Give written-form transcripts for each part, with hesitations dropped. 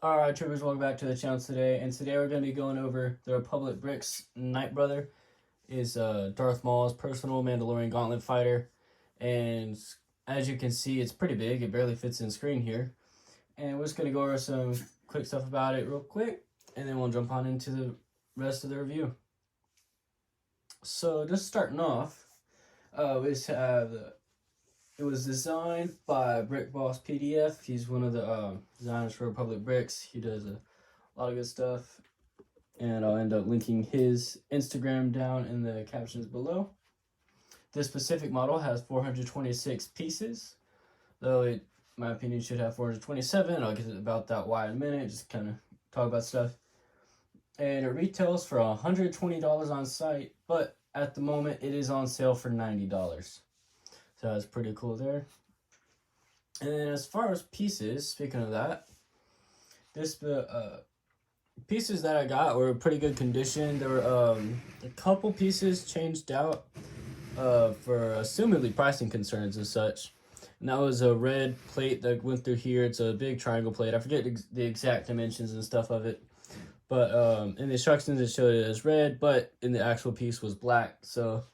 Alright, troopers, welcome back to the channel today. And today we're going to be going over the Republic Bricks Nightbrother. Is Darth Maul's personal Mandalorian gauntlet fighter. And as you can see, it's pretty big. It barely fits in screen here. And we're just going to go over some quick stuff about it real quick. And then we'll jump on into the rest of the review. So just starting off, we just have it was designed by Brick Boss PDF. He's one of the designers for Republic Bricks. He does a lot of good stuff. And I'll end up linking his Instagram down in the captions below. This specific model has 426 pieces, though it, in my opinion, should have 427. I'll get about that why in a minute, just kind of talk about stuff. And it retails for $120 on site, but at the moment it is on sale for $90. So that's pretty cool there. And then as far as pieces, speaking of that, this pieces that I got were in pretty good condition. There were a couple pieces changed out for assumedly pricing concerns and such. And that was a red plate that went through here. It's a big triangle plate. I forget the exact dimensions and stuff of it. But in the instructions it showed it as red, but in the actual piece was black. So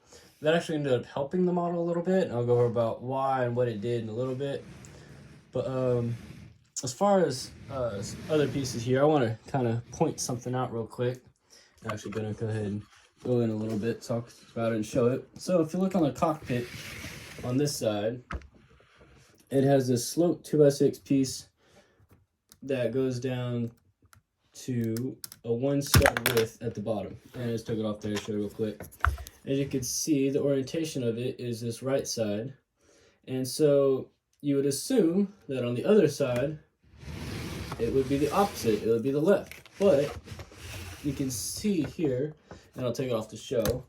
that actually ended up helping the model a little bit. And I'll go over about why and what it did in a little bit. But as far as other pieces here, I want to kind of point something out real quick. I'm actually going to go ahead and go in a little bit, talk about it and show it. So if you look on the cockpit on this side, it has this sloped 2x6 piece that goes down to a 1-step width at the bottom. And I just took it off there to show you real quick. As you can see, the orientation of it is this right side. And so you would assume that on the other side, it would be the opposite. It would be the left. But you can see here, and I'll take it off to show,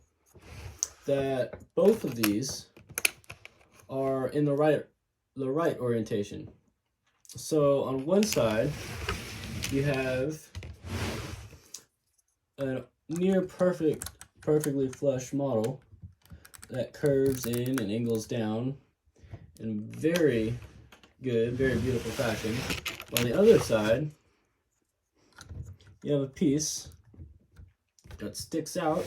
that both of these are in the right orientation. So on one side, you have a near perfectly flush model that curves in and angles down in very good, very beautiful fashion. On the other side, you have a piece that sticks out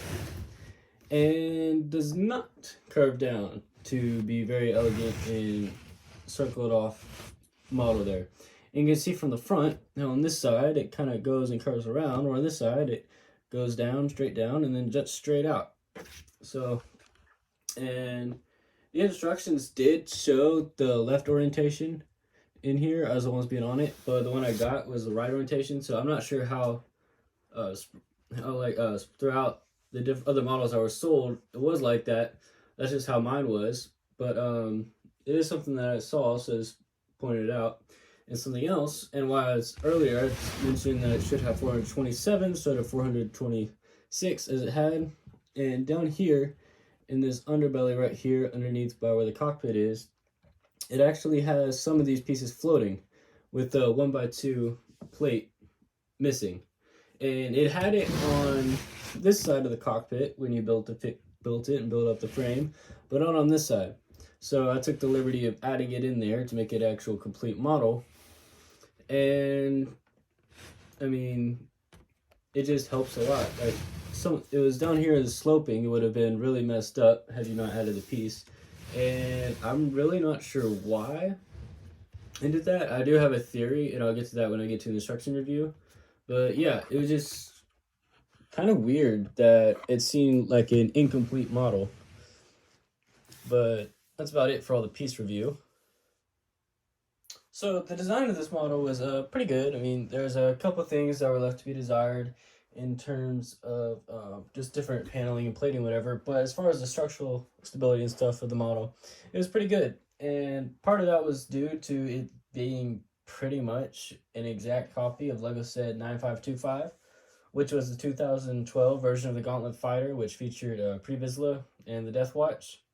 and does not curve down to be very elegant and circled off model there. And you can see from the front, now on this side, it kind of goes and curves around, or on this side, it goes down, straight down, and then just straight out. So, and the instructions did show the left orientation in here as the ones being on it, but the one I got was the right orientation. So I'm not sure how throughout the other models that were sold, it was like that. That's just how mine was. But it is something that I saw, so just pointed it out. And something else, and why earlier I mentioned that it should have 427 instead of 426 as it had. And down here in this underbelly right here underneath by where the cockpit is, it actually has some of these pieces floating with the 1x2 plate missing. And it had it on this side of the cockpit when you built it and built up the frame, but not on this side. So I took the liberty of adding it in there to make it actual complete model. And I mean, it just helps a lot. Like it was down here in the sloping, it would have been really messed up had you not added the piece. And I'm really not sure why I did that. I do have a theory, and I'll get to that when I get to the instruction review. But yeah, it was just kind of weird that it seemed like an incomplete model. But that's about it for all the piece review. So the design of this model was pretty good. I mean, there's a couple things that were left to be desired in terms of just different paneling and plating, whatever. But as far as the structural stability and stuff of the model, it was pretty good. And part of that was due to it being pretty much an exact copy of Lego Set 9525, which was the 2012 version of the Gauntlet Fighter, which featured Pre-Vizsla and the Death Watch.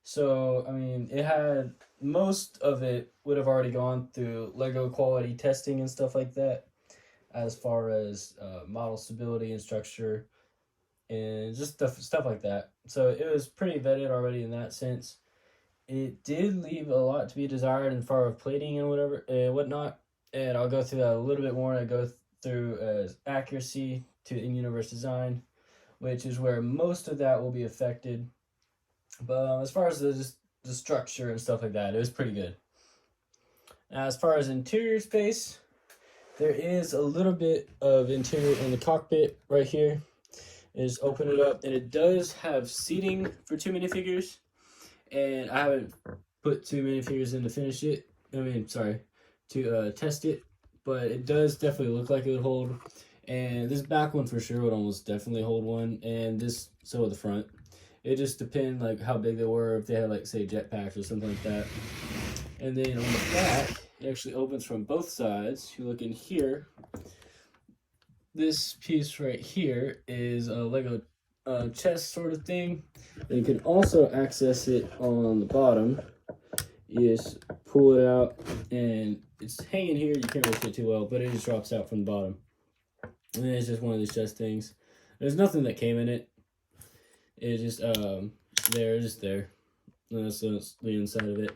So, I mean, it had, most of it would have already gone through Lego quality testing and stuff like that, as far as model stability and structure and just stuff like that. So it was pretty vetted already in that sense. It did leave a lot to be desired in far of plating and whatever and whatnot. and I'll go through that a little bit more. I go through accuracy to in-universe design, which is where most of that will be affected. But as far as the structure and stuff like that, it was pretty good. Now, as far as interior space, there is a little bit of interior in the cockpit right here. Is open it up, and it does have seating for 2 minifigures, and I haven't put 2 minifigures in to finish it. To test it, but it does definitely look like it would hold. And this back one for sure would almost definitely hold one, and this so would the front. It just depends like how big they were, if they had like say jetpacks or something like that. And then on the back, it actually opens from both sides. You look in here. This piece right here is a Lego chest sort of thing. And you can also access it on the bottom. You just pull it out, and it's hanging here. You can't really see it too well, but it just drops out from the bottom. And then it's just one of these chest things. There's nothing that came in it. It's just there. And that's the inside of it.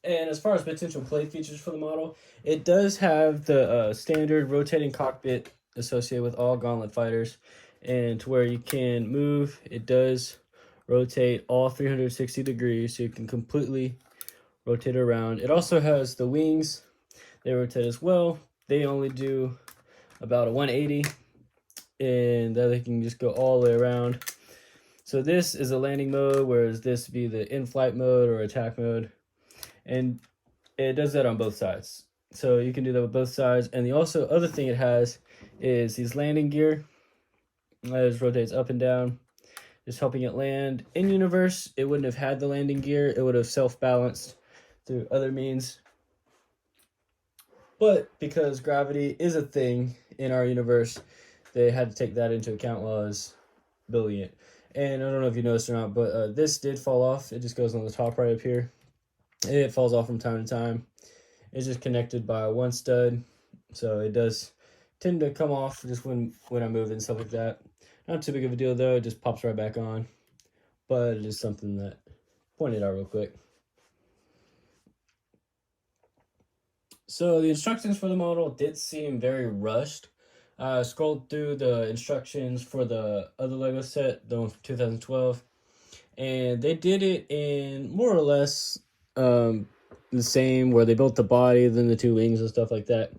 And as far as potential play features for the model, it does have the standard rotating cockpit associated with all Gauntlet fighters, and to where you can move, it does rotate all 360 degrees, so you can completely rotate around. It also has the wings. They rotate as well. They only do about a 180, and then they can just go all the way around. So this is a landing mode, whereas this would be the in-flight mode or attack mode. And it does that on both sides. So you can do that with both sides. And the also other thing it has is these landing gear. It just rotates up and down, just helping it land. In universe, it wouldn't have had the landing gear. It would have self-balanced through other means. But because gravity is a thing in our universe, they had to take that into account while I was building it. And I don't know if you noticed or not, but this did fall off. It just goes on the top right up here. It falls off from time to time. It's just connected by one stud, so it does tend to come off just when I move and stuff like that. Not too big of a deal though, it just pops right back on. But it is something that pointed out real quick. So the instructions for the model did seem very rushed. I scrolled through the instructions for the other Lego set, the one from 2012, and they did it in more or less the same, where they built the body, then the 2 wings and stuff like that.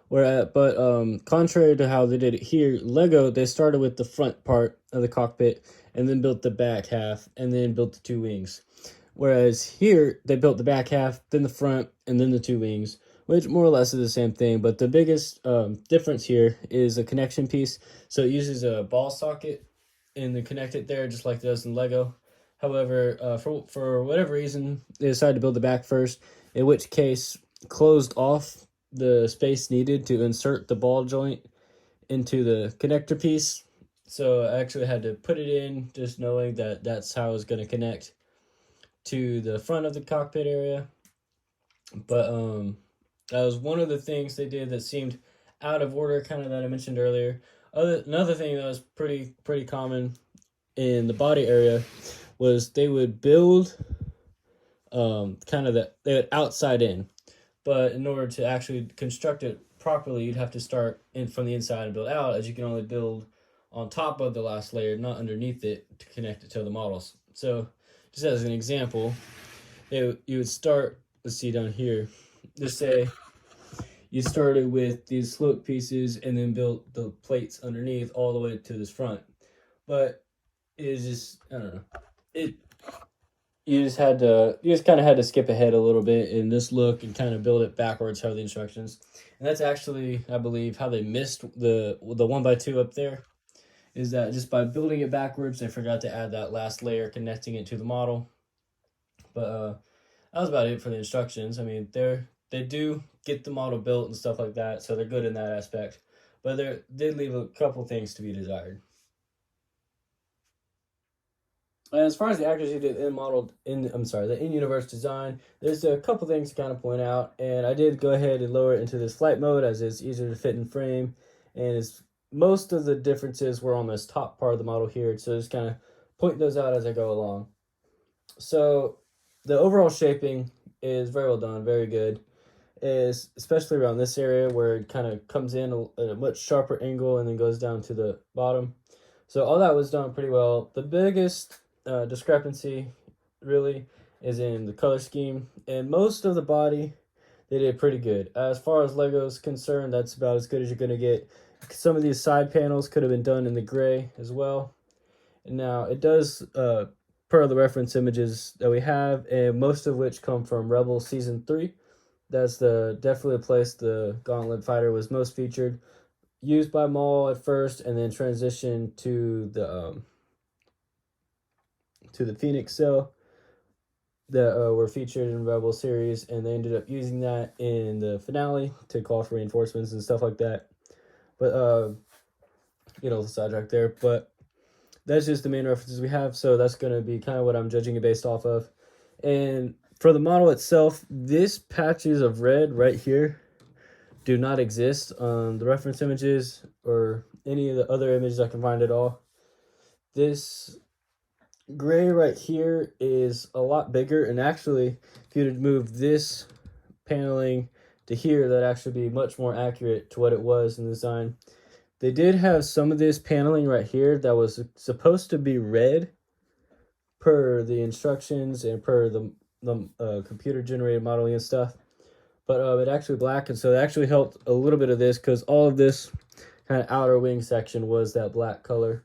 But contrary to how they did it here, Lego, they started with the front part of the cockpit and then built the back half and then built the 2 wings. Whereas here, they built the back half, then the front, and then the 2 wings, which more or less is the same thing. But the biggest difference here is a connection piece. So it uses a ball socket and then connect it there just like it does in Lego. However, for whatever reason, they decided to build the back first, in which case closed off the space needed to insert the ball joint into the connector piece. So I actually had to put it in, just knowing that that's how I was going to connect to the front of the cockpit area. But that was one of the things they did that seemed out of order, kind of that I mentioned earlier. Another thing that was pretty common in the body area was they would build they would outside in, but in order to actually construct it properly, you'd have to start in from the inside and build out, as you can only build on top of the last layer, not underneath it, to connect it to the models. So just as an example, you would start, let's see down here, just say you started with these slope pieces and then built the plates underneath all the way to this front. But it is just, I don't know, you just kind of had to skip ahead a little bit in this look and kind of build it backwards, how the instructions. And that's actually, I believe, how they missed the 1x2 up there, is that just by building it backwards, they forgot to add that last layer connecting it to the model. But that was about it for the instructions. I mean, they do get the model built and stuff like that, so they're good in that aspect. But they did leave a couple things to be desired. And as far as the accuracy of the in-universe design, there's a couple things to kind of point out, and I did go ahead and lower it into this flight mode as it's easier to fit in frame, and most of the differences were on this top part of the model here, so just kind of point those out as I go along. So the overall shaping is very well done, very good. Is especially around this area where it kind of comes in at a much sharper angle and then goes down to the bottom. So all that was done pretty well. The biggest discrepancy really is in the color scheme, and most of the body they did pretty good. As far as Lego's concerned, that's about as good as you're gonna get. Some of these side panels could have been done in the gray as well. And now it does per the reference images that we have, and most of which come from Rebel Season 3. That's definitely the place the Gauntlet Fighter was most featured. Used by Maul at first, and then transitioned to the Phoenix Cell that were featured in Rebel series, and they ended up using that in the finale to call for reinforcements and stuff like that. But the sidetrack there. But that's just the main references we have, so that's going to be kind of what I'm judging it based off of. And for the model itself, this patches of red right here do not exist on the reference images or any of the other images I can find at all. This gray right here is a lot bigger, and actually, if you would move this paneling to here, that'd actually be much more accurate to what it was in the design. They did have some of this paneling right here that was supposed to be red per the instructions and per the computer generated modeling and stuff, but it actually black, and so it actually helped a little bit of this because all of this kind of outer wing section was that black color,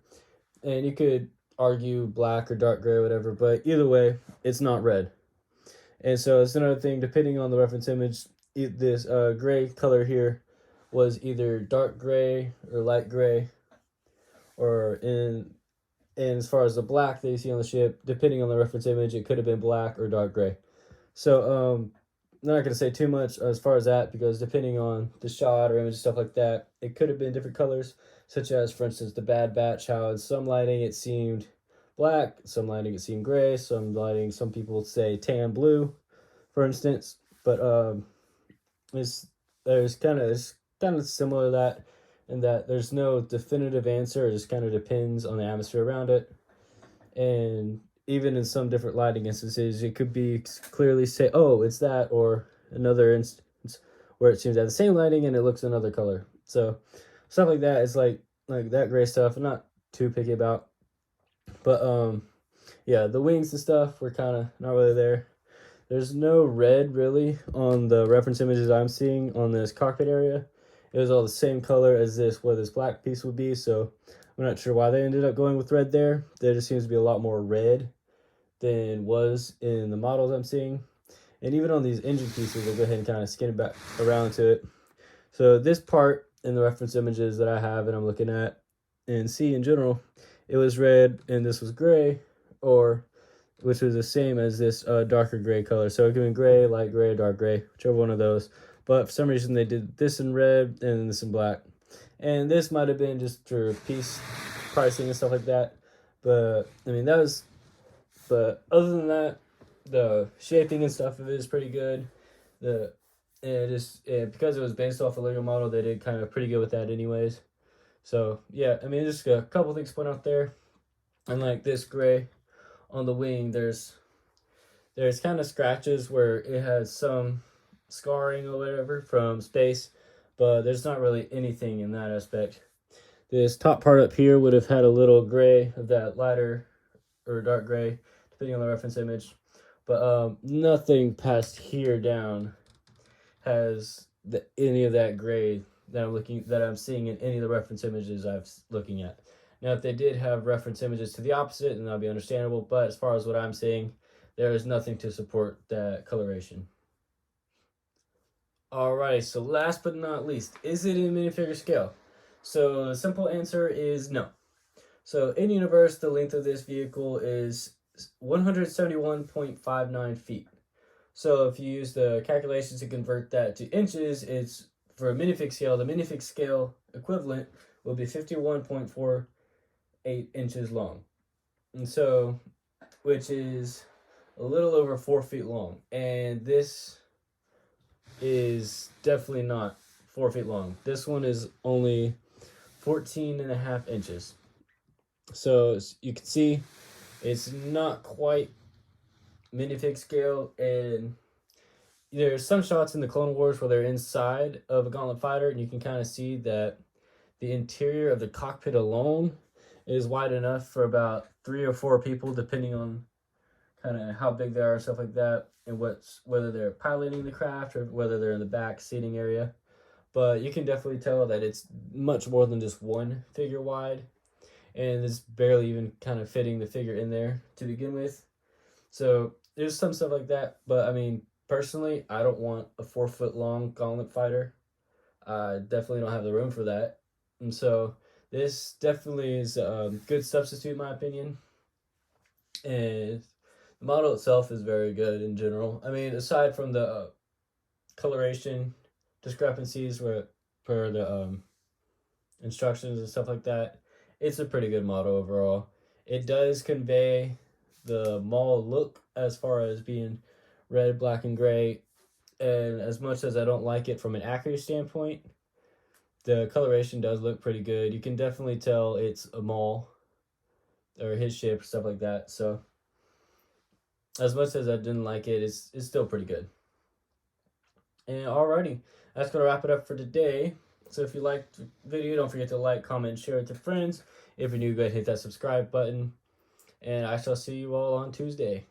and you could argue black or dark gray or whatever, but either way, it's not red. And so it's another thing, depending on the reference image, this gray color here was either dark gray or light gray, or and as far as the black that you see on the ship, depending on the reference image, it could have been black or dark gray. So I'm not going to say too much as far as that, because depending on the shot or image and stuff like that, it could have been different colors, such as, for instance, the Bad Batch, how in some lighting it seemed black, some lighting it seemed gray, some lighting, some people say tan blue, for instance. But it's kind of similar to that, in that there's no definitive answer. It just kind of depends on the atmosphere around it. And even in some different lighting instances, it could be clearly say, oh, it's that, or another instance where it seems to have the same lighting and it looks another color. So stuff like that is like that gray stuff I'm not too picky about. But yeah, the wings and stuff were kind of not really there. There's no red really on the reference images I'm seeing on this cockpit area. It was all the same color as where this black piece would be, so I'm not sure why they ended up going with red there. There just seems to be a lot more red than was in the models I'm seeing. And even on these engine pieces, I'll go ahead and kind of skin it back around to it. So this part in the reference images that I have and I'm looking at and see in general, it was red and this was gray, or which was the same as this darker gray color. So it could be gray, light gray, dark gray, whichever one of those. But for some reason they did this in red and this in black. And this might have been just for piece pricing and stuff like that. But I mean, but other than that, the shaping and stuff of it is pretty good. Because it was based off a Lego model, they did kind of pretty good with that anyways. So yeah, I mean, just a couple things to point out there. And like this gray on the wing, there's kind of scratches where it has some scarring or whatever from space, but there's not really anything in that aspect. This top part up here would have had a little gray of that lighter or dark gray, depending on the reference image, but nothing past here down has any of that gray that I'm seeing in any of the reference images I'm looking at. Now, if they did have reference images to the opposite, then that'd be understandable, but as far as what I'm seeing, there is nothing to support that coloration. Alright, so last but not least, is it in minifigure scale? So the simple answer is no. So in universe, the length of this vehicle is 171.59 feet. So if you use the calculations to convert that to inches, it's for a minifig scale, the minifig scale equivalent will be 51.48 inches long. And so, which is a little over 4 feet long. And this is definitely not 4 feet long. This one is only 14.5 inches. So you can see it's not quite minifig scale, and there's some shots in the Clone Wars where they're inside of a gauntlet fighter, and you can kind of see that the interior of the cockpit alone is wide enough for about 3 or 4 people, depending on kind of how big they are and stuff like that, and whether they're piloting the craft or whether they're in the back seating area. But you can definitely tell that it's much more than just one figure wide, and it's barely even kind of fitting the figure in there to begin with. So there's some stuff like that, but I mean, personally, I don't want a 4-foot long gauntlet fighter. I definitely don't have the room for that. And so this definitely is a good substitute in my opinion. And the model itself is very good in general. I mean, aside from the coloration discrepancies per the instructions and stuff like that, it's a pretty good model overall. It does convey the Maul look as far as being red, black, and gray. And as much as I don't like it from an accuracy standpoint, the coloration does look pretty good. You can definitely tell it's a Maul or his ship, stuff like that. So as much as I didn't like it, it's still pretty good. And alrighty, that's going to wrap it up for today. So if you liked the video, don't forget to like, comment, and share it to friends. If you're new, go ahead and hit that subscribe button. And I shall see you all on Tuesday.